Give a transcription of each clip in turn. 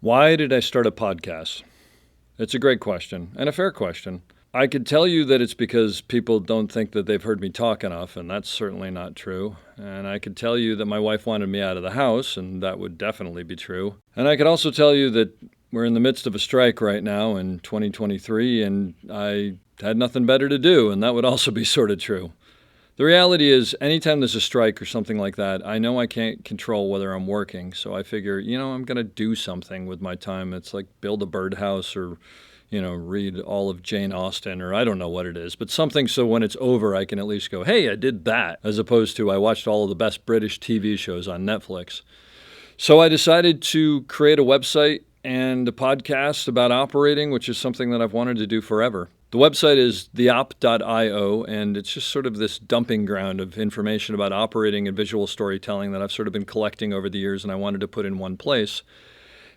Why did I start a podcast? It's a great question and a fair question. I could tell you that it's because people don't think that they've heard me talk enough, and that's certainly not true. And I could tell you that my wife wanted me out of the house, and that would definitely be true. And I could also tell you that we're in the midst of a strike right now in 2023, and I had nothing better to do, and that would also be sort of true. The reality is, anytime there's a strike or something like that, I know I can't control whether I'm working, so I figure, I'm going to do something with my time. It's like build a birdhouse or, read all of Jane Austen, or I don't know what it is, but something so when it's over, I can at least go, hey, I did that, as opposed to I watched all of the best British TV shows on Netflix. So I decided to create a website and a podcast about operating, which is something that I've wanted to do forever. The website is theop.io, and it's just sort of this dumping ground of information about operating and visual storytelling that I've sort of been collecting over the years, and I wanted to put in one place.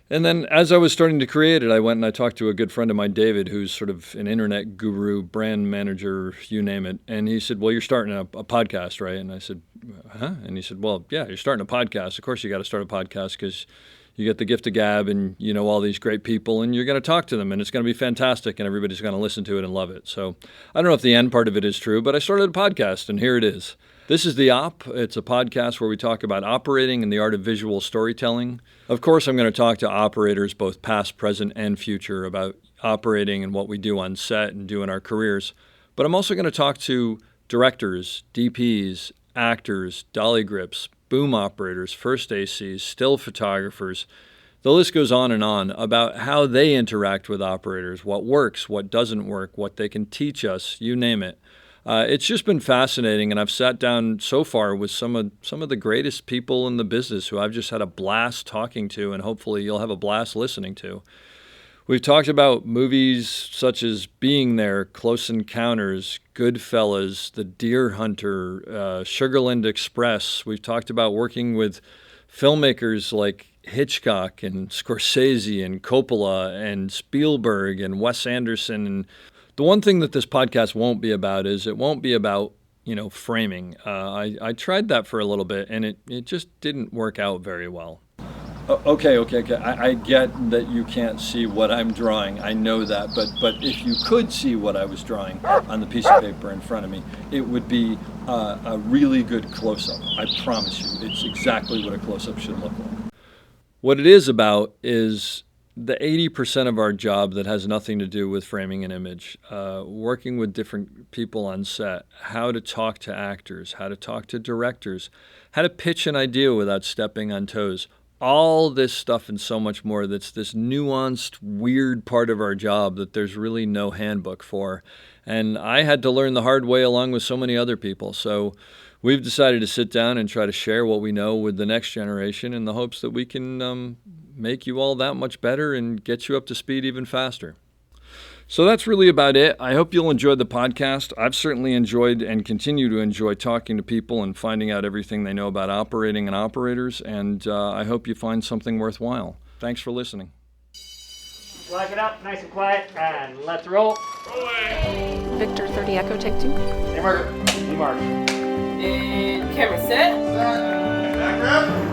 And then as I was starting to create it, I went and I talked to a good friend of mine, David, who's sort of an internet guru, brand manager, you name it. And he said, well, you're starting a podcast, right? And I said, huh? And he said, well, yeah, you're starting a podcast. Of course you got to start a podcast because you get the gift of gab and you know all these great people and you're going to talk to them and it's going to be fantastic and everybody's going to listen to it and love it. So I don't know if the end part of it is true, but I started a podcast and here it is. This is The Op. It's a podcast where we talk about operating and the art of visual storytelling. Of course, I'm going to talk to operators, both past, present, and future, about operating and what we do on set and do in our careers. But I'm also going to talk to directors, DPs, actors, dolly grips, boom operators, first ACs, still photographers. The list goes on about how they interact with operators, what works, what doesn't work, what they can teach us, you name it. It's just been fascinating, and I've sat down so far with some of the greatest people in the business who I've just had a blast talking to, and hopefully you'll have a blast listening to. We've talked about movies such as Being There, Close Encounters, Goodfellas, The Deer Hunter, Sugarland Express. We've talked about working with filmmakers like Hitchcock and Scorsese and Coppola and Spielberg and Wes Anderson. And the one thing that this podcast won't be about is it won't be about, framing. I tried that for a little bit, and it just didn't work out very well. Okay. I get that you can't see what I'm drawing. I know that, but if you could see what I was drawing on the piece of paper in front of me, it would be a really good close-up. I promise you, it's exactly what a close-up should look like. What it is about is the 80% of our job that has nothing to do with framing an image, working with different people on set, how to talk to actors, how to talk to directors, how to pitch an idea without stepping on toes. All this stuff and so much more that's this nuanced, weird part of our job that there's really no handbook for. And I had to learn the hard way along with so many other people. So we've decided to sit down and try to share what we know with the next generation in the hopes that we can make you all that much better and get you up to speed even faster. So that's really about it. I hope you'll enjoy the podcast. I've certainly enjoyed and continue to enjoy talking to people and finding out everything they know about operating and operators, and I hope you find something worthwhile. Thanks for listening. Lock it up, nice and quiet, and let's roll. Victor 30 Echo, take 2. Hey, Mark. And camera set. Back up.